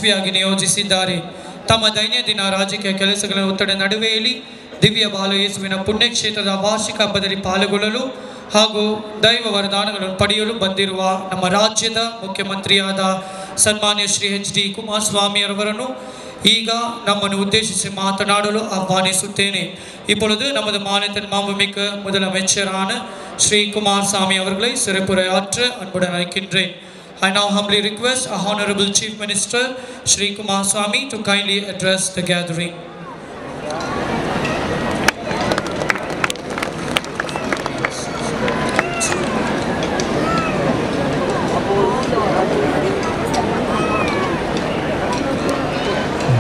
ಶಿಲ್ಪಿಯಾಗಿ ನಿಯೋಜಿಸಿದ್ದಾರೆ. ತಮ್ಮ ದೈನಂದಿನ ರಾಜಕೀಯ ಕೆಲಸಗಳ ಒತ್ತಡ ನಡುವೆಯಲ್ಲಿ ದಿವ್ಯ ಬಾಲ ಯೇಸುವಿನ ಪುಣ್ಯಕ್ಷೇತ್ರದ ವಾರ್ಷಿಕ ಹಬ್ಬದಲ್ಲಿ ಪಾಲ್ಗೊಳ್ಳಲು ಹಾಗೂ ದೈವ ವರದಾನಗಳನ್ನು ಪಡೆಯಲು ಬಂದಿರುವ ನಮ್ಮ ರಾಜ್ಯದ ಮುಖ್ಯಮಂತ್ರಿಯಾದ ಸನ್ಮಾನ್ಯ ಶ್ರೀ H.D. குமாரசுவாமிಯವರನ್ನು ಈಗ ನಮ್ಮನ್ನು ಉದ್ದೇಶಿಸಿ ಮಾತನಾಡಲು ಆಹ್ವಾನಿಸುತ್ತೇನೆ. இப்பொழுது நமது மாநிலத்தின் மாண்புமிக்க முதலமைச்சரான ஸ்ரீ குமாரசாமி அவர்களை சிறப்புரையாற்ற அன்புடன் அழைக்கின்றேன். I now humbly request our Honorable Chief Minister Shri Kumaraswamy to kindly address the gathering.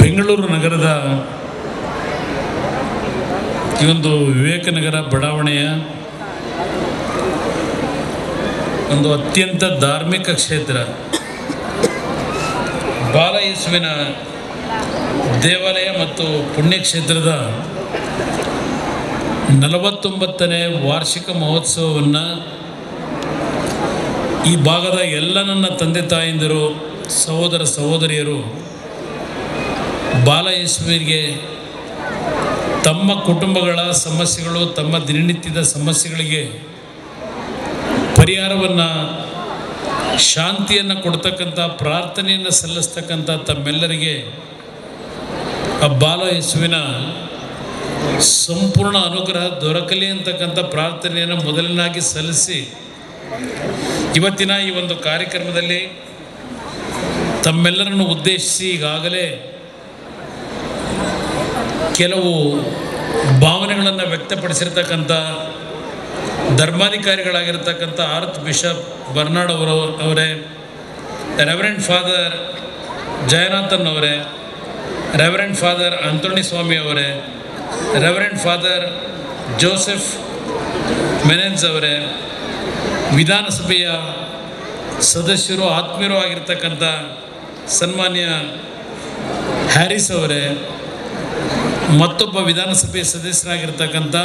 Bengaluru ನಗರದ ಈ ಒಂದು ವಿವೇಕನಗರ ಬಡಾವಣೆಯ ಒಂದು ಅತ್ಯಂತ ಧಾರ್ಮಿಕ ಕ್ಷೇತ್ರ ಬಾಲ ಯೇಸುವಿನ ದೇವಾಲಯ ಮತ್ತು ಪುಣ್ಯಕ್ಷೇತ್ರದ 49ನೇ ವಾರ್ಷಿಕ ಮಹೋತ್ಸವವನ್ನು ಈ ಭಾಗದ ಎಲ್ಲ ನನ್ನ ತಂದೆ ತಾಯಂದಿರು ಸಹೋದರ ಸಹೋದರಿಯರು ಬಾಲ ಯೇಸುವಿಗೆ ತಮ್ಮ ಕುಟುಂಬಗಳ ಸಮಸ್ಯೆಗಳು ತಮ್ಮ ದಿನನಿತ್ಯದ ಸಮಸ್ಯೆಗಳಿಗೆ ಪರಿಹಾರವನ್ನು ಶಾಂತಿಯನ್ನು ಕೊಡ್ತಕ್ಕಂಥ ಪ್ರಾರ್ಥನೆಯನ್ನು ಸಲ್ಲಿಸ್ತಕ್ಕಂಥ ತಮ್ಮೆಲ್ಲರಿಗೆ ಆ ಬಾಲ ಯೇಸುವಿನ ಸಂಪೂರ್ಣ ಅನುಗ್ರಹ ದೊರಕಲಿ ಅಂತಕ್ಕಂಥ ಪ್ರಾರ್ಥನೆಯನ್ನು ಮೊದಲನಾಗಿ ಸಲ್ಲಿಸಿ ಇವತ್ತಿನ ಈ ಒಂದು ಕಾರ್ಯಕ್ರಮದಲ್ಲಿ ತಮ್ಮೆಲ್ಲರನ್ನು ಉದ್ದೇಶಿಸಿ ಈಗಾಗಲೇ ಕೆಲವು ಭಾವನೆಗಳನ್ನು ವ್ಯಕ್ತಪಡಿಸಿರ್ತಕ್ಕಂಥ ಧರ್ಮಾಧಿಕಾರಿಗಳಾಗಿರ್ತಕ್ಕಂಥ ಆರ್ತ್ ಬಿಷಪ್ ಬರ್ನಾಡ್ ಅವರೇ, ರೆವರೆಂಡ್ ಫಾದರ್ ಜಯನಾಥನ್ ಅವರೇ, ರೆವರೆಂಡ್ ಫಾದರ್ ಆಂಥೋನಿ ಸ್ವಾಮಿ ಅವರೇ, ರೆವರೆಂಡ್ ಫಾದರ್ ಜೋಸೆಫ್ ಮೆನೆನ್ಸ್ ಅವರೇ, ವಿಧಾನಸಭೆಯ ಸದಸ್ಯರು ಆತ್ಮೀಯರು ಆಗಿರ್ತಕ್ಕಂಥ ಸನ್ಮಾನ್ಯ ಹ್ಯಾರಿಸ್ ಅವರೇ, ಮತ್ತೊಬ್ಬ ವಿಧಾನಸಭೆಯ ಸದಸ್ಯರಾಗಿರ್ತಕ್ಕಂಥ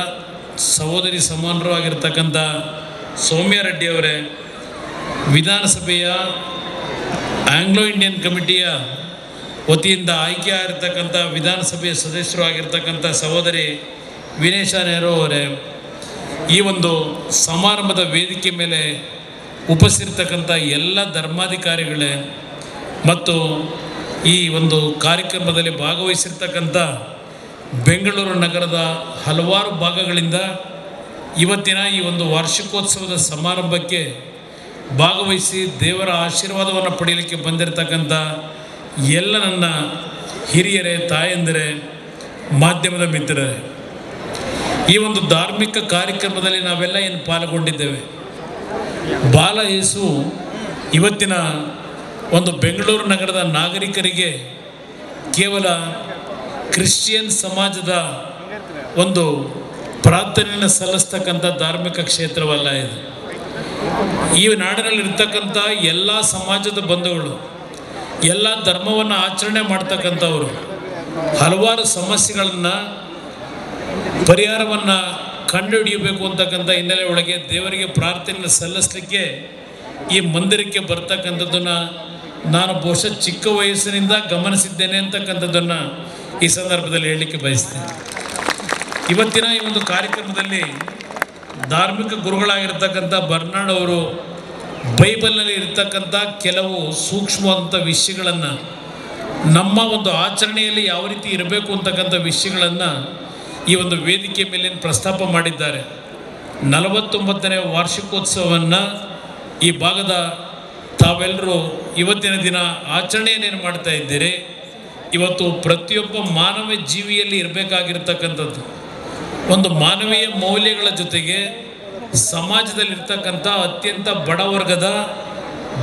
ಸಹೋದರಿ ಸಮಾನರು ಆಗಿರ್ತಕ್ಕಂಥ ಸೌಮ್ಯ ರೆಡ್ಡಿ ಅವರೇ, ವಿಧಾನಸಭೆಯ ಆಂಗ್ಲೋ ಇಂಡಿಯನ್ ಕಮಿಟಿಯ ವತಿಯಿಂದ ಆಯ್ಕೆ ಆಗಿರ್ತಕ್ಕಂಥ ವಿಧಾನಸಭೆಯ ಸದಸ್ಯರು ಆಗಿರ್ತಕ್ಕಂಥ ಸಹೋದರಿ ವಿನೇಶಾ ನೆಹರು ಅವರೇ, ಈ ಒಂದು ಸಮಾರಂಭದ ವೇದಿಕೆ ಮೇಲೆ ಉಪಸ್ಥಿತಕ್ಕಂಥ ಎಲ್ಲ ಧರ್ಮಾಧಿಕಾರಿಗಳೇ ಮತ್ತು ಈ ಒಂದು ಕಾರ್ಯಕ್ರಮದಲ್ಲಿ ಭಾಗವಹಿಸಿರ್ತಕ್ಕಂಥ ಬೆಂಗಳೂರು ನಗರದ ಹಲವಾರು ಭಾಗಗಳಿಂದ ಇವತ್ತಿನ ಈ ಒಂದು ವಾರ್ಷಿಕೋತ್ಸವದ ಸಮಾರಂಭಕ್ಕೆ ಭಾಗವಹಿಸಿ ದೇವರ ಆಶೀರ್ವಾದವನ್ನು ಪಡೆಯಲಿಕ್ಕೆ ಬಂದಿರತಕ್ಕಂಥ ಎಲ್ಲ ನನ್ನ ಹಿರಿಯರೇ, ತಾಯಂದಿರೇ, ಮಾಧ್ಯಮದ ಮಿತ್ರರೇ, ಈ ಒಂದು ಧಾರ್ಮಿಕ ಕಾರ್ಯಕ್ರಮದಲ್ಲಿ ನಾವೆಲ್ಲ ಏನು ಪಾಲ್ಗೊಂಡಿದ್ದೇವೆ. ಬಾಲ ಯೇಸು ಇವತ್ತಿನ ಒಂದು ಬೆಂಗಳೂರು ನಗರದ ನಾಗರಿಕರಿಗೆ ಕೇವಲ ಕ್ರಿಶ್ಚಿಯನ್ ಸಮಾಜದ ಒಂದು ಪ್ರಾರ್ಥನೆಯನ್ನು ಸಲ್ಲಿಸ್ತಕ್ಕಂಥ ಧಾರ್ಮಿಕ ಕ್ಷೇತ್ರವಲ್ಲ ಇದು. ಈ ನಾಡಿನಲ್ಲಿರ್ತಕ್ಕಂಥ ಎಲ್ಲ ಸಮಾಜದ ಬಂಧುಗಳು, ಎಲ್ಲ ಧರ್ಮವನ್ನು ಆಚರಣೆ ಮಾಡ್ತಕ್ಕಂಥವರು ಹಲವಾರು ಸಮಸ್ಯೆಗಳನ್ನು ಪರಿಹಾರವನ್ನು ಕಂಡುಹಿಡಿಯಬೇಕು ಅಂತಕ್ಕಂಥ ಹಿನ್ನೆಲೆ ಒಳಗೆ ದೇವರಿಗೆ ಪ್ರಾರ್ಥನೆಯನ್ನು ಸಲ್ಲಿಸಲಿಕ್ಕೆ ಈ ಮಂದಿರಕ್ಕೆ ಬರ್ತಕ್ಕಂಥದ್ದನ್ನು ನಾನು ಬಹುಶಃ ಚಿಕ್ಕ ವಯಸ್ಸಿನಿಂದ ಗಮನಿಸಿದ್ದೇನೆ ಅಂತಕ್ಕಂಥದ್ದನ್ನು ಈ ಸಂದರ್ಭದಲ್ಲಿ ಹೇಳಲಿಕ್ಕೆ ಬಯಸ್ತೇನೆ. ಇವತ್ತಿನ ಈ ಒಂದು ಕಾರ್ಯಕ್ರಮದಲ್ಲಿ ಧಾರ್ಮಿಕ ಗುರುಗಳಾಗಿರ್ತಕ್ಕಂಥ ಬರ್ನಾಡ್ ಅವರು ಬೈಬಲ್ನಲ್ಲಿ ಇರ್ತಕ್ಕಂಥ ಕೆಲವು ಸೂಕ್ಷ್ಮವಾದಂಥ ವಿಷಯಗಳನ್ನು ನಮ್ಮ ಒಂದು ಆಚರಣೆಯಲ್ಲಿ ಯಾವ ರೀತಿ ಇರಬೇಕು ಅಂತಕ್ಕಂಥ ವಿಷಯಗಳನ್ನು ಈ ಒಂದು ವೇದಿಕೆ ಮೇಲೆ ಪ್ರಸ್ತಾಪ ಮಾಡಿದ್ದಾರೆ. 49ನೇ ವಾರ್ಷಿಕೋತ್ಸವವನ್ನು ಈ ಭಾಗದ ತಾವೆಲ್ಲರೂ ಇವತ್ತಿನ ದಿನ ಆಚರಣೆಯನ್ನೇನು ಮಾಡ್ತಾ ಇದ್ದೀರಿ. ಇವತ್ತು ಪ್ರತಿಯೊಬ್ಬ ಮಾನವ ಜೀವಿಯಲ್ಲಿ ಇರಬೇಕಾಗಿರ್ತಕ್ಕಂಥದ್ದು ಒಂದು ಮಾನವೀಯ ಮೌಲ್ಯಗಳ ಜೊತೆಗೆ ಸಮಾಜದಲ್ಲಿರ್ತಕ್ಕಂಥ ಅತ್ಯಂತ ಬಡವರ್ಗದ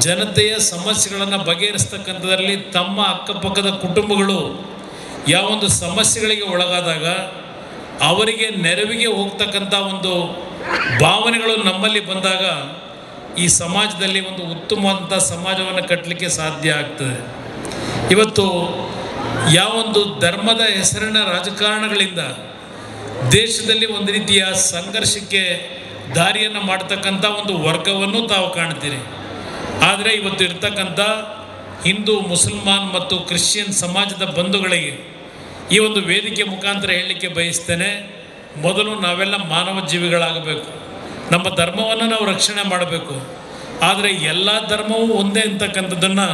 ಜನತೆಯ ಸಮಸ್ಯೆಗಳನ್ನು ಬಗೆಹರಿಸ್ತಕ್ಕಂಥದ್ರಲ್ಲಿ ತಮ್ಮ ಅಕ್ಕಪಕ್ಕದ ಕುಟುಂಬಗಳು ಯಾವೊಂದು ಸಮಸ್ಯೆಗಳಿಗೆ ಒಳಗಾದಾಗ ಅವರಿಗೆ ನೆರವಿಗೆ ಹೋಗ್ತಕ್ಕಂಥ ಒಂದು ಭಾವನೆಗಳು ನಮ್ಮಲ್ಲಿ ಬಂದಾಗ ಈ ಸಮಾಜದಲ್ಲಿ ಒಂದು ಉತ್ತಮವಾದಂಥ ಸಮಾಜವನ್ನು ಕಟ್ಟಲಿಕ್ಕೆ ಸಾಧ್ಯ ಆಗ್ತದೆ. ಇವತ್ತು ಯಾವೊಂದು ಧರ್ಮದ ಹೆಸರಿನ ರಾಜಕಾರಣಗಳಿಂದ ದೇಶದಲ್ಲಿ ಒಂದು ರೀತಿಯ ಸಂಘರ್ಷಕ್ಕೆ ದಾರಿಯನ್ನು ಮಾಡ್ತಕ್ಕಂಥ ಒಂದು ವರ್ಗವನ್ನು ತಾವು ಕಾಣ್ತೀರಿ. ಆದರೆ ಇವತ್ತು ಇರ್ತಕ್ಕಂಥ ಹಿಂದೂ ಮುಸಲ್ಮಾನ್ ಮತ್ತು ಕ್ರಿಶ್ಚಿಯನ್ ಸಮಾಜದ ಬಂಧುಗಳಿಗೆ ಈ ಒಂದು ವೇದಿಕೆ ಮುಖಾಂತರ ಹೇಳಲಿಕ್ಕೆ ಬಯಸ್ತೇನೆ. ಮೊದಲು ನಾವೆಲ್ಲ ಮಾನವ ಜೀವಿಗಳಾಗಬೇಕು, ನಮ್ಮ ಧರ್ಮವನ್ನು ನಾವು ರಕ್ಷಣೆ ಮಾಡಬೇಕು. ಆದರೆ ಎಲ್ಲ ಧರ್ಮವೂ ಒಂದೇ ಅಂತಕ್ಕಂಥದ್ದನ್ನು,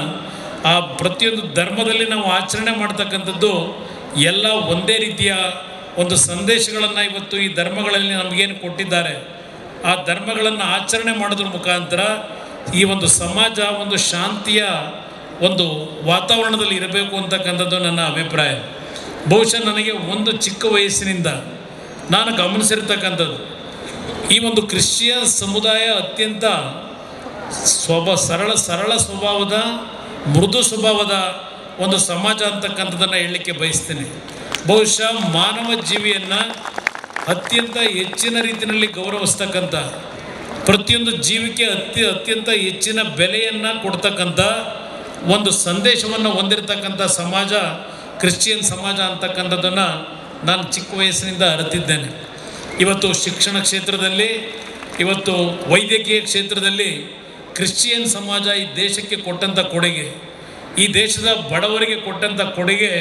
ಆ ಪ್ರತಿಯೊಂದು ಧರ್ಮದಲ್ಲಿ ನಾವು ಆಚರಣೆ ಮಾಡ್ತಕ್ಕಂಥದ್ದು ಎಲ್ಲ ಒಂದೇ ರೀತಿಯ ಒಂದು ಸಂದೇಶಗಳನ್ನು ಇವತ್ತು ಈ ಧರ್ಮಗಳಲ್ಲಿ ನಮಗೇನು ಕೊಟ್ಟಿದ್ದಾರೆ, ಆ ಧರ್ಮಗಳನ್ನು ಆಚರಣೆ ಮಾಡೋದ್ರ ಮುಖಾಂತರ ಈ ಒಂದು ಸಮಾಜ ಒಂದು ಶಾಂತಿಯ ಒಂದು ವಾತಾವರಣದಲ್ಲಿ ಇರಬೇಕು ಅಂತಕ್ಕಂಥದ್ದು ನನ್ನ ಅಭಿಪ್ರಾಯ. ಬಹುಶಃ ನನಗೆ ಒಂದು ಚಿಕ್ಕ ವಯಸ್ಸಿನಿಂದ ನಾನು ಗಮನಿಸಿರ್ತಕ್ಕಂಥದ್ದು, ಈ ಒಂದು ಕ್ರಿಶ್ಚಿಯನ್ ಸಮುದಾಯ ಅತ್ಯಂತ ಸರಳ ಸ್ವಭಾವದ, ಮೃದು ಸ್ವಭಾವದ ಒಂದು ಸಮಾಜ ಅಂತಕ್ಕಂಥದ್ದನ್ನು ಹೇಳಲಿಕ್ಕೆ ಬಯಸ್ತೀನಿ. ಬಹುಶಃ ಮಾನವ ಜೀವಿಯನ್ನು ಅತ್ಯಂತ ಹೆಚ್ಚಿನ ರೀತಿಯಲ್ಲಿ ಗೌರವಿಸ್ತಕ್ಕಂಥ, ಪ್ರತಿಯೊಂದು ಜೀವಿಗೆ ಅತ್ಯಂತ ಹೆಚ್ಚಿನ ಬೆಲೆಯನ್ನು ಕೊಡ್ತಕ್ಕಂಥ ಒಂದು ಸಂದೇಶವನ್ನು ಹೊಂದಿರತಕ್ಕಂಥ ಸಮಾಜ ಕ್ರಿಶ್ಚಿಯನ್ ಸಮಾಜ ಅಂತಕ್ಕಂಥದ್ದನ್ನು ನಾನು ಚಿಕ್ಕ ವಯಸ್ಸಿನಿಂದ ಅರಿತಿದ್ದೇನೆ. ಇವತ್ತು ಶಿಕ್ಷಣ ಕ್ಷೇತ್ರದಲ್ಲಿ, ಇವತ್ತು ವೈದ್ಯಕೀಯ ಕ್ಷೇತ್ರದಲ್ಲಿ ಕ್ರಿಶ್ಚಿಯನ್ ಸಮಾಜ ಈ ದೇಶಕ್ಕೆ ಕೊಟ್ಟಂಥ ಕೊಡುಗೆ, ಈ ದೇಶದ ಬಡವರಿಗೆ ಕೊಟ್ಟಂಥ ಕೊಡುಗೆ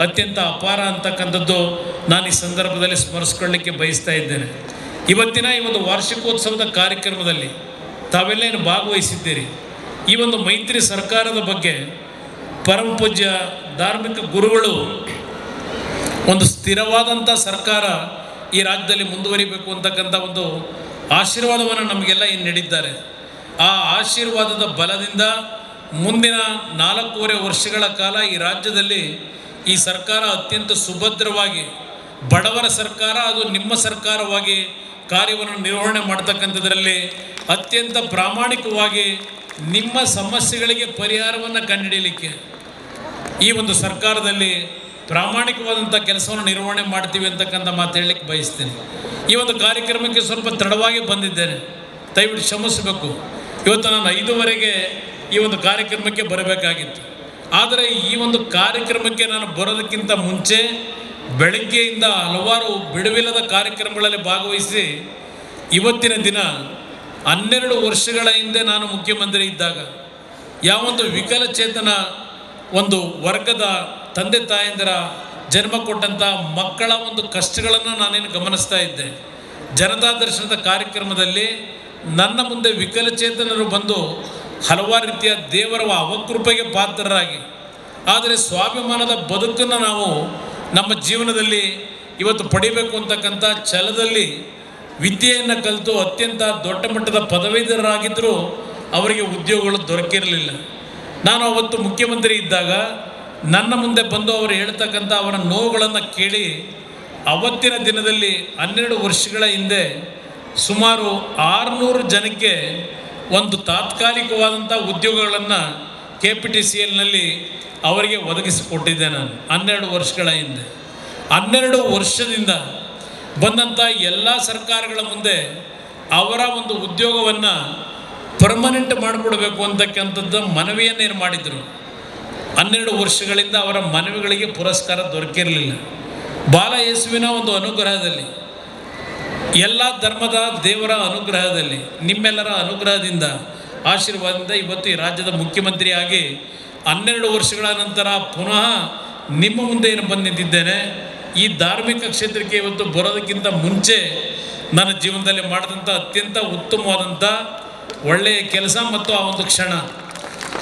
ಅತ್ಯಂತ ಅಪಾರ ಅಂತಕ್ಕಂಥದ್ದು ನಾನು ಈ ಸಂದರ್ಭದಲ್ಲಿ ಸ್ಮರಿಸ್ಕೊಳ್ಳಿಕ್ಕೆ ಬಯಸ್ತಾ ಇದ್ದೇನೆ. ಇವತ್ತಿನ ಈ ಒಂದು ವಾರ್ಷಿಕೋತ್ಸವದ ಕಾರ್ಯಕ್ರಮದಲ್ಲಿ ತಾವೆಲ್ಲೇನು ಭಾಗವಹಿಸಿದ್ದೀರಿ, ಈ ಒಂದು ಮೈತ್ರಿ ಸರ್ಕಾರದ ಬಗ್ಗೆ ಪರಮ ಪೂಜ್ಯ ಧಾರ್ಮಿಕ ಗುರುಗಳು ಒಂದು ಸ್ಥಿರವಾದಂಥ ಸರ್ಕಾರ ಈ ರಾಜ್ಯದಲ್ಲಿ ಮುಂದುವರಿಬೇಕು ಅಂತಕ್ಕಂಥ ಒಂದು ಆಶೀರ್ವಾದವನ್ನು ನಮಗೆಲ್ಲ ಏನು ನೀಡಿದ್ದಾರೆ. ಆ ಆಶೀರ್ವಾದದ ಬಲದಿಂದ ಮುಂದಿನ 4.5 ವರ್ಷಗಳ ಕಾಲ ಈ ರಾಜ್ಯದಲ್ಲಿ ಈ ಸರ್ಕಾರ ಅತ್ಯಂತ ಸುಭದ್ರವಾಗಿ, ಬಡವರ ಸರ್ಕಾರ, ಅದು ನಿಮ್ಮ ಸರ್ಕಾರವಾಗಿ ಕಾರ್ಯವನ್ನು ನಿರ್ವಹಣೆ ಮಾಡ್ತಕ್ಕಂಥದ್ರಲ್ಲಿ ಅತ್ಯಂತ ಪ್ರಾಮಾಣಿಕವಾಗಿ ನಿಮ್ಮ ಸಮಸ್ಯೆಗಳಿಗೆ ಪರಿಹಾರವನ್ನು ಕಂಡುಹಿಡಿಯಲಿಕ್ಕೆ ಈ ಒಂದು ಸರ್ಕಾರದಲ್ಲಿ ಪ್ರಾಮಾಣಿಕವಾದಂಥ ಕೆಲಸವನ್ನು ನಿರ್ವಹಣೆ ಮಾಡ್ತೀವಿ ಅಂತಕ್ಕಂಥ ಮಾತು ಹೇಳಲಿಕ್ಕೆ ಬಯಸ್ತೀನಿ. ಈ ಒಂದು ಕಾರ್ಯಕ್ರಮಕ್ಕೆ ಸ್ವಲ್ಪ ತಡವಾಗಿ ಬಂದಿದ್ದೇನೆ, ದಯವಿಟ್ಟು ಕ್ಷಮಿಸಬೇಕು. ಇವತ್ತು ನಾನು 5:15ಗೆ ಈ ಒಂದು ಕಾರ್ಯಕ್ರಮಕ್ಕೆ ಬರಬೇಕಾಗಿತ್ತು. ಆದರೆ ಈ ಒಂದು ಕಾರ್ಯಕ್ರಮಕ್ಕೆ ನಾನು ಬರೋದಕ್ಕಿಂತ ಮುಂಚೆ ಬೆಳಗ್ಗೆಯಿಂದ ಹಲವಾರು ಬಿಡುವಿಲ್ಲದ ಕಾರ್ಯಕ್ರಮಗಳಲ್ಲಿ ಭಾಗವಹಿಸಿ ಇವತ್ತಿನ ದಿನ 12 ವರ್ಷಗಳ ಹಿಂದೆ ನಾನು ಮುಖ್ಯಮಂತ್ರಿ ಇದ್ದಾಗ ಯಾವೊಂದು ವಿಕಲಚೇತನ ಒಂದು ವರ್ಗದ ತಂದೆ ತಾಯಂದಿರ ಜನ್ಮ ಕೊಟ್ಟಂಥ ಮಕ್ಕಳ ಒಂದು ಕಷ್ಟಗಳನ್ನು ನಾನೇನು ಗಮನಿಸ್ತಾ ಇದ್ದೆ. ಜನತಾ ದರ್ಶನದ ಕಾರ್ಯಕ್ರಮದಲ್ಲಿ ನನ್ನ ಮುಂದೆ ವಿಕಲಚೇತನರು ಬಂದು ಹಲವಾರು ರೀತಿಯ ದೇವರ ಅವಕೃಪೆಗೆ ಪಾತ್ರರಾಗಿ, ಆದರೆ ಸ್ವಾಭಿಮಾನದ ಬದುಕನ್ನು ನಾವು ನಮ್ಮ ಜೀವನದಲ್ಲಿ ಇವತ್ತು ಪಡಿಬೇಕು ಅಂತಕ್ಕಂಥ ಛಲದಲ್ಲಿ ವಿದ್ಯೆಯನ್ನು ಕಲಿತು ಅತ್ಯಂತ ದೊಡ್ಡ ಮಟ್ಟದ ಪದವೀಧರರಾಗಿದ್ದರೂ ಅವರಿಗೆ ಉದ್ಯೋಗಗಳು ದೊರಕಿರಲಿಲ್ಲ. ನಾನು ಅವತ್ತು ಮುಖ್ಯಮಂತ್ರಿ ಇದ್ದಾಗ ನನ್ನ ಮುಂದೆ ಬಂದು ಅವರು ಹೇಳ್ತಕ್ಕಂಥ ಅವರ ನೋವುಗಳನ್ನು ಕೇಳಿ ಅವತ್ತಿನ ದಿನದಲ್ಲಿ 12 ವರ್ಷಗಳ ಹಿಂದೆ ಸುಮಾರು 600 ಜನಕ್ಕೆ ಒಂದು ತಾತ್ಕಾಲಿಕವಾದಂಥ ಉದ್ಯೋಗಗಳನ್ನು KPTCLನಲ್ಲಿ ಅವರಿಗೆ ಒದಗಿಸಿಕೊಟ್ಟಿದ್ದೆ ನಾನು 12 ವರ್ಷಗಳ ಹಿಂದೆ. 12 ವರ್ಷದಿಂದ ಬಂದಂಥ ಎಲ್ಲ ಸರ್ಕಾರಗಳ ಮುಂದೆ ಅವರ ಒಂದು ಉದ್ಯೋಗವನ್ನು ಪರ್ಮನೆಂಟ್ ಮಾಡಿಕೊಡ್ಬೇಕು ಅಂತಕ್ಕಂಥದ್ದು ಮನವಿಯನ್ನೇನು ಮಾಡಿದರು. 12 ವರ್ಷಗಳಿಂದ ಅವರ ಮನವಿಗಳಿಗೆ ಪುರಸ್ಕಾರ ದೊರಕಿರಲಿಲ್ಲ. ಬಾಲ ಯೇಸುವಿನ ಒಂದು ಅನುಗ್ರಹದಲ್ಲಿ, ಎಲ್ಲ ಧರ್ಮದ ದೇವರ ಅನುಗ್ರಹದಲ್ಲಿ, ನಿಮ್ಮೆಲ್ಲರ ಅನುಗ್ರಹದಿಂದ, ಆಶೀರ್ವಾದದಿಂದ ಇವತ್ತು ಈ ರಾಜ್ಯದ ಮುಖ್ಯಮಂತ್ರಿಯಾಗಿ 12 ವರ್ಷಗಳ ನಂತರ ಪುನಃ ನಿಮ್ಮ ಮುಂದೆ ಏನು ಬಂದು ನಿಂತಿದ್ದೇನೆ. ಈ ಧಾರ್ಮಿಕ ಕ್ಷೇತ್ರಕ್ಕೆ ಇವತ್ತು ಬರೋದಕ್ಕಿಂತ ಮುಂಚೆ ನನ್ನ ಜೀವನದಲ್ಲಿ ಮಾಡಿದಂಥ ಅತ್ಯಂತ ಉತ್ತಮವಾದಂಥ ಒಳ್ಳೆಯ ಕೆಲಸ ಮತ್ತು ಆ ಒಂದು ಕ್ಷಣ,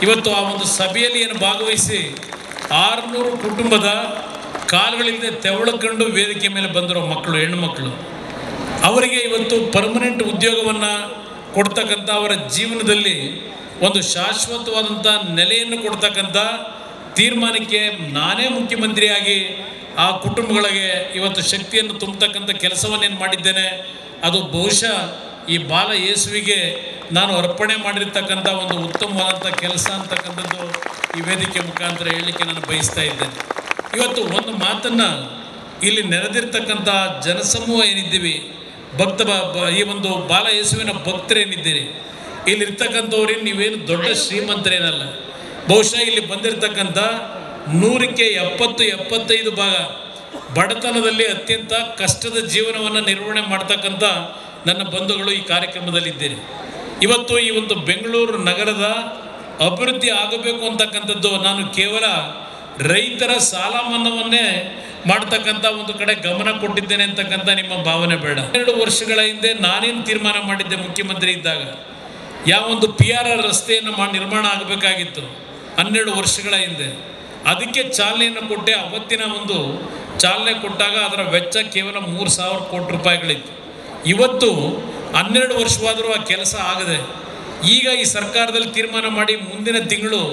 ಇವತ್ತು ಆ ಒಂದು ಸಭೆಯಲ್ಲಿ ಏನು ಭಾಗವಹಿಸಿ 600 ಕುಟುಂಬದ ಕಾಲುಗಳಿಂದ ತೆವಳುಕೊಂಡು ವೇದಿಕೆ ಮೇಲೆ ಬಂದಿರೋ ಮಕ್ಕಳು, ಹೆಣ್ಣುಮಕ್ಕಳು, ಅವರಿಗೆ ಇವತ್ತು ಪರ್ಮನೆಂಟ್ ಉದ್ಯೋಗವನ್ನು ಕೊಡ್ತಕ್ಕಂಥ, ಅವರ ಜೀವನದಲ್ಲಿ ಒಂದು ಶಾಶ್ವತವಾದಂಥ ನೆಲೆಯನ್ನು ಕೊಡ್ತಕ್ಕಂಥ ತೀರ್ಮಾನಕ್ಕೆ ನಾನೇ ಮುಖ್ಯಮಂತ್ರಿಯಾಗಿ ಆ ಕುಟುಂಬಗಳಿಗೆ ಇವತ್ತು ಶಕ್ತಿಯನ್ನು ತುಂಬತಕ್ಕಂಥ ಕೆಲಸವನ್ನೇನು ಮಾಡಿದ್ದೇನೆ. ಅದು ಬಹುಶಃ ಈ ಬಾಲ ಯೇಸುವಿಗೆ ನಾನು ಅರ್ಪಣೆ ಮಾಡಿರ್ತಕ್ಕಂಥ ಒಂದು ಉತ್ತಮವಾದಂಥ ಕೆಲಸ ಅಂತಕ್ಕಂಥದ್ದು ಈ ವೇದಿಕೆ ಮುಖಾಂತರ ಹೇಳಲಿಕ್ಕೆ ನಾನು ಬಯಸ್ತಾ ಇದ್ದೇನೆ. ಇವತ್ತು ಒಂದು ಮಾತನ್ನು ಇಲ್ಲಿ ನೆರೆದಿರ್ತಕ್ಕಂಥ ಜನಸಮೂಹ ಏನಿದ್ದೀವಿ, ಈ ಒಂದು ಬಾಲ ಯೇಸುವಿನ ಭಕ್ತರೇನಿದ್ದೀರಿ, ಇಲ್ಲಿರ್ತಕ್ಕಂಥವ್ರೇನು ನೀವೇನು ದೊಡ್ಡ ಶ್ರೀಮಂತರೇನಲ್ಲ. ಬಹುಶಃ ಇಲ್ಲಿ ಬಂದಿರತಕ್ಕಂಥ 100ಕ್ಕೆ 70-75 ಭಾಗ ಬಡತನದಲ್ಲಿ ಅತ್ಯಂತ ಕಷ್ಟದ ಜೀವನವನ್ನು ನಿರ್ವಹಣೆ ಮಾಡ್ತಕ್ಕಂಥ ನನ್ನ ಬಂಧುಗಳು ಈ ಕಾರ್ಯಕ್ರಮದಲ್ಲಿದ್ದೀರಿ. ಇವತ್ತು ಈ ಒಂದು ಬೆಂಗಳೂರು ನಗರದ ಅಭಿವೃದ್ಧಿ ಆಗಬೇಕು ಅಂತಕ್ಕಂಥದ್ದು ನಾನು ಕೇವಲ ರೈತರ ಸಾಲ ಮನ್ನಾವನ್ನೇ ಮಾಡ್ತಕ್ಕಂಥ ಒಂದು ಕಡೆ ಗಮನ ಕೊಟ್ಟಿದ್ದೇನೆ ಅಂತಕ್ಕಂಥ ನಿಮ್ಮ ಭಾವನೆ ಬೇಡ. 2 ವರ್ಷಗಳ ಹಿಂದೆ ನಾನೇನು ತೀರ್ಮಾನ ಮಾಡಿದ್ದೆ ಮುಖ್ಯಮಂತ್ರಿ ಇದ್ದಾಗ, ಯಾವೊಂದು PRR ರಸ್ತೆಯನ್ನು ನಿರ್ಮಾಣ ಆಗಬೇಕಾಗಿತ್ತು 12 ವರ್ಷಗಳ ಹಿಂದೆ, ಅದಕ್ಕೆ ಚಾಲನೆಯನ್ನು ಕೊಟ್ಟೆ. ಅವತ್ತಿನ ಒಂದು ಚಾಲನೆ ಕೊಟ್ಟಾಗ ಅದರ ವೆಚ್ಚ ಕೇವಲ 3,000 ಕೋಟಿ ರೂಪಾಯಿಗಳಿತ್ತು. ಇವತ್ತು 12 ವರ್ಷವಾದರೂ ಆ ಕೆಲಸ ಆಗದೆ, ಈಗ ಈ ಸರ್ಕಾರದಲ್ಲಿ ತೀರ್ಮಾನ ಮಾಡಿ ಮುಂದಿನ ತಿಂಗಳು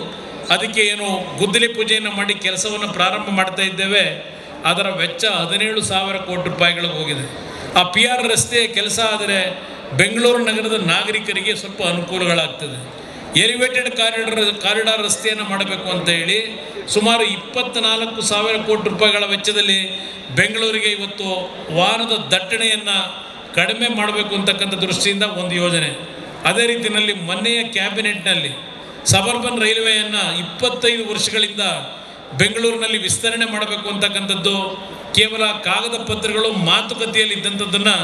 ಅದಕ್ಕೆ ಏನು ಗುದ್ದಲಿ ಪೂಜೆಯನ್ನು ಮಾಡಿ ಕೆಲಸವನ್ನು ಪ್ರಾರಂಭ ಮಾಡ್ತಾ ಇದ್ದೇವೆ. ಅದರ ವೆಚ್ಚ 17,000 ಕೋಟಿ ರೂಪಾಯಿಗಳಿಗೆ ಹೋಗಿದೆ. ಆ PRR ರಸ್ತೆ ಕೆಲಸ ಆದರೆ ಬೆಂಗಳೂರು ನಗರದ ನಾಗರಿಕರಿಗೆ ಸ್ವಲ್ಪ ಅನುಕೂಲಗಳಾಗ್ತದೆ. ಎಲಿವೇಟೆಡ್ ಕಾರಿಡಾರ್ ರಸ್ತೆಯನ್ನು ಮಾಡಬೇಕು ಅಂತ ಹೇಳಿ ಸುಮಾರು 24,000 ಕೋಟಿ ರೂಪಾಯಿಗಳ ವೆಚ್ಚದಲ್ಲಿ ಬೆಂಗಳೂರಿಗೆ ಇವತ್ತು ವಾಹನದ ದಟ್ಟಣೆಯನ್ನು ಕಡಿಮೆ ಮಾಡಬೇಕು ಅಂತಕ್ಕಂಥ ದೃಷ್ಟಿಯಿಂದ ಒಂದು ಯೋಜನೆ. ಅದೇ ರೀತಿಯಲ್ಲಿ ಮೊನ್ನೆಯ ಕ್ಯಾಬಿನೆಟ್ನಲ್ಲಿ ಸಬರ್ಬನ್ ರೈಲ್ವೆಯನ್ನು 25 ವರ್ಷಗಳಿಂದ ಬೆಂಗಳೂರಿನಲ್ಲಿ ವಿಸ್ತರಣೆ ಮಾಡಬೇಕು ಅಂತಕ್ಕಂಥದ್ದು ಕೇವಲ ಕಾಗದ ಪತ್ರಗಳು ಮಾತುಕತೆಯಲ್ಲಿ ಇದ್ದಂಥದ್ದನ್ನು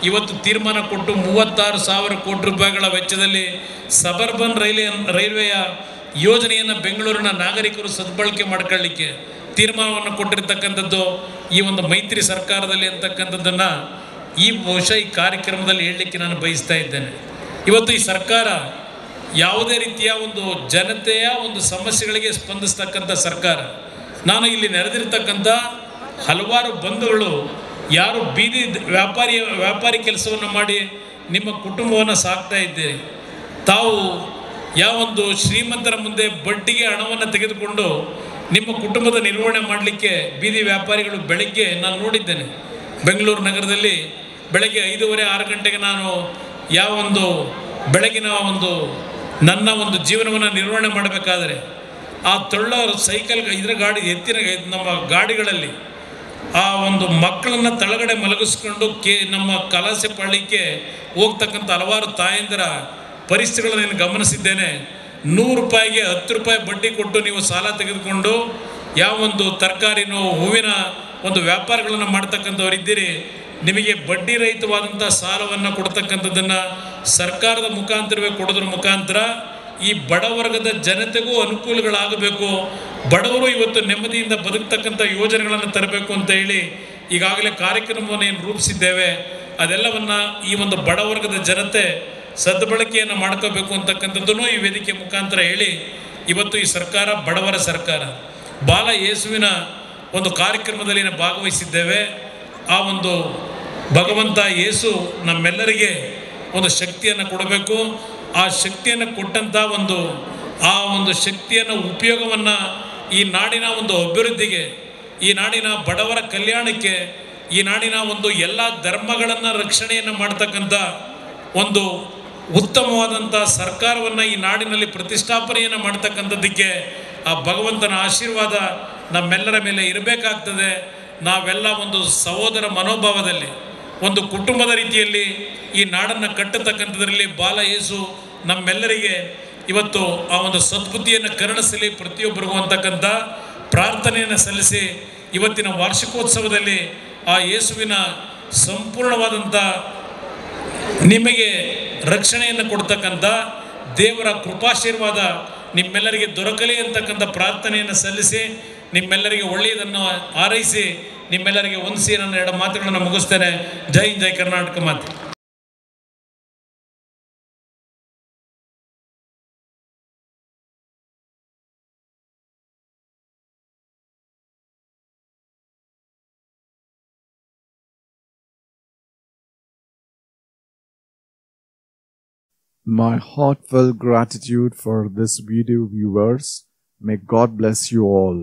ಇವತ್ತು ತೀರ್ಮಾನ ಕೊಟ್ಟು 36,000 ಕೋಟಿ ರೂಪಾಯಿಗಳ ವೆಚ್ಚದಲ್ಲಿ ಸಬರ್ಬನ್ ರೈಲ್ವೆಯ ಯೋಜನೆಯನ್ನು ಬೆಂಗಳೂರಿನ ನಾಗರಿಕರು ಸದ್ಬಳಕೆ ಮಾಡ್ಕೊಳ್ಳಿಕ್ಕೆ ತೀರ್ಮಾನವನ್ನು ಕೊಟ್ಟಿರ್ತಕ್ಕಂಥದ್ದು ಈ ಒಂದು ಮೈತ್ರಿ ಸರ್ಕಾರದಲ್ಲಿ ಅಂತಕ್ಕಂಥದ್ದನ್ನು ಬಹುಶಃ ಈ ಕಾರ್ಯಕ್ರಮದಲ್ಲಿ ಹೇಳಲಿಕ್ಕೆ ನಾನು ಬಯಸ್ತಾ ಇದ್ದೇನೆ. ಇವತ್ತು ಈ ಸರ್ಕಾರ ಯಾವುದೇ ರೀತಿಯ ಒಂದು ಜನತೆಯ ಒಂದು ಸಮಸ್ಯೆಗಳಿಗೆ ಸ್ಪಂದಿಸ್ತಕ್ಕಂಥ ಸರ್ಕಾರ. ನಾನು ಇಲ್ಲಿ ನೆರೆದಿರ್ತಕ್ಕಂಥ ಹಲವಾರು ಬಂಧುಗಳು ಯಾರು ಬೀದಿ ವ್ಯಾಪಾರಿ ಕೆಲಸವನ್ನು ಮಾಡಿ ನಿಮ್ಮ ಕುಟುಂಬವನ್ನು ಸಾಕ್ತಾ ಇದ್ದೀರಿ, ತಾವು ಯಾವೊಂದು ಶ್ರೀಮಂತರ ಮುಂದೆ ಬಡ್ಡಿಗೆ ಹಣವನ್ನು ತೆಗೆದುಕೊಂಡು ನಿಮ್ಮ ಕುಟುಂಬದ ನಿರ್ವಹಣೆ ಮಾಡಲಿಕ್ಕೆ ಬೀದಿ ವ್ಯಾಪಾರಿಗಳು ಬೆಳಗ್ಗೆ ನಾನು ನೋಡಿದ್ದೇನೆ. ಬೆಂಗಳೂರು ನಗರದಲ್ಲಿ ಬೆಳಗ್ಗೆ 5:30-6 ಗಂಟೆಗೆ ನಾನು ಯಾವೊಂದು ಬೆಳಗಿನ ನನ್ನ ಜೀವನವನ್ನು ನಿರ್ವಹಣೆ ಮಾಡಬೇಕಾದರೆ ಆ ಸೈಕಲ್ ಇದರ ಎತ್ತಿನ ನಮ್ಮ ಗಾಡಿಗಳಲ್ಲಿ ಆ ಮಕ್ಕಳನ್ನು ತಳಗಡೆ ಮಲಗಿಸ್ಕೊಂಡು ನಮ್ಮ ಕಲಾಸೆ ಪಾಳ್ಯಕ್ಕೆ ಹೋಗ್ತಕ್ಕಂಥ ಹಲವಾರು ತಾಯಂದಿರ ಪರಿಸ್ಥಿತಿಗಳನ್ನು ನಾನು ಗಮನಿಸಿದ್ದೇನೆ. 100 ರೂಪಾಯಿಗೆ 10 ರೂಪಾಯಿ ಬಡ್ಡಿ ಕೊಟ್ಟು ನೀವು ಸಾಲ ತೆಗೆದುಕೊಂಡು ಯಾವೊಂದು ತರಕಾರಿನೋ ಹೂವಿನ ವ್ಯಾಪಾರಗಳನ್ನು ಮಾಡ್ತಕ್ಕಂಥವ್ರು ಇದ್ದೀರಿ, ನಿಮಗೆ ಬಡ್ಡಿ ರಹಿತವಾದಂಥ ಸಾಲವನ್ನು ಕೊಡ್ತಕ್ಕಂಥದ್ದನ್ನು ಸರ್ಕಾರದ ಮುಖಾಂತರವೇ ಕೊಡೋದ್ರ ಮುಖಾಂತರ ಈ ಬಡವರ್ಗದ ಜನತೆಗೂ ಅನುಕೂಲಗಳಾಗಬೇಕು, ಬಡವರು ಇವತ್ತು ನೆಮ್ಮದಿಯಿಂದ ಬದುಕ್ತಕ್ಕಂಥ ಯೋಜನೆಗಳನ್ನು ತರಬೇಕು ಅಂತ ಹೇಳಿ ಈಗಾಗಲೇ ಕಾರ್ಯಕ್ರಮವನ್ನು ಏನು ರೂಪಿಸಿದ್ದೇವೆ. ಅದೆಲ್ಲವನ್ನು ಈ ಬಡವರ್ಗದ ಜನತೆ ಸದ್ಬಳಕೆಯನ್ನು ಮಾಡ್ಕೋಬೇಕು ಅಂತಕ್ಕಂಥದ್ದನ್ನು ಈ ವೇದಿಕೆ ಮುಖಾಂತರ ಹೇಳಿ ಇವತ್ತು ಈ ಸರ್ಕಾರ ಬಡವರ ಸರ್ಕಾರ. ಬಾಲ ಯೇಸುವಿನ ಕಾರ್ಯಕ್ರಮದಲ್ಲಿ ಭಾಗವಹಿಸಿದ್ದೇವೆ. ಆ ಭಗವಂತ ಯೇಸು ನಮ್ಮೆಲ್ಲರಿಗೆ ಶಕ್ತಿಯನ್ನು ಕೊಡಬೇಕು. ಆ ಶಕ್ತಿಯನ್ನು ಕೊಟ್ಟಂಥ ಆ ಶಕ್ತಿಯನ್ನು ಉಪಯೋಗವನ್ನು ಈ ನಾಡಿನ ಅಭಿವೃದ್ಧಿಗೆ, ಈ ನಾಡಿನ ಬಡವರ ಕಲ್ಯಾಣಕ್ಕೆ, ಈ ನಾಡಿನ ಎಲ್ಲ ಧರ್ಮಗಳನ್ನು ರಕ್ಷಣೆಯನ್ನು ಮಾಡ್ತಕ್ಕಂಥ ಉತ್ತಮವಾದಂಥ ಸರ್ಕಾರವನ್ನು ಈ ನಾಡಿನಲ್ಲಿ ಪ್ರತಿಷ್ಠಾಪನೆಯನ್ನು ಮಾಡ್ತಕ್ಕಂಥದ್ದಕ್ಕೆ ಆ ಭಗವಂತನ ಆಶೀರ್ವಾದ ನಮ್ಮೆಲ್ಲರ ಮೇಲೆ ಇರಬೇಕಾಗ್ತದೆ. ನಾವೆಲ್ಲ ಸಹೋದರ ಮನೋಭಾವದಲ್ಲಿ ಕುಟುಂಬದ ರೀತಿಯಲ್ಲಿ ಈ ನಾಡನ್ನು ಕಟ್ಟತಕ್ಕಂಥದ್ರಲ್ಲಿ ಬಾಲ ಯೇಸು ನಮ್ಮೆಲ್ಲರಿಗೆ ಇವತ್ತು ಆ ಸದ್ಬುದ್ಧಿಯನ್ನು ಕರುಣಿಸಲಿ ಪ್ರತಿಯೊಬ್ಬರಿಗೂ ಅಂತಕ್ಕಂಥ ಪ್ರಾರ್ಥನೆಯನ್ನು ಸಲ್ಲಿಸಿ ಇವತ್ತಿನ ವಾರ್ಷಿಕೋತ್ಸವದಲ್ಲಿ ಆ ಯೇಸುವಿನ ಸಂಪೂರ್ಣವಾದಂಥ ನಿಮಗೆ ರಕ್ಷಣೆಯನ್ನು ಕೊಡ್ತಕ್ಕಂಥ ದೇವರ ಕೃಪಾಶೀರ್ವಾದ ನಿಮ್ಮೆಲ್ಲರಿಗೆ ದೊರಕಲಿ ಅಂತಕ್ಕಂಥ ಪ್ರಾರ್ಥನೆಯನ್ನು ಸಲ್ಲಿಸಿ ನಿಮ್ಮೆಲ್ಲರಿಗೆ ಒಳ್ಳೆಯದನ್ನು ಹಾರೈಸಿ ನಿಮ್ಮೆಲ್ಲರಿಗೆ ಹೊಂದಿಸಿ ನನ್ನ 2 ಮಾತುಗಳನ್ನು ಮುಗಿಸ್ತೇನೆ. ಜೈ ಹಿಂದ್, ಜೈ ಕರ್ನಾಟಕ ಮಾತೆ. My heartfelt gratitude for this video viewers. May God bless you all.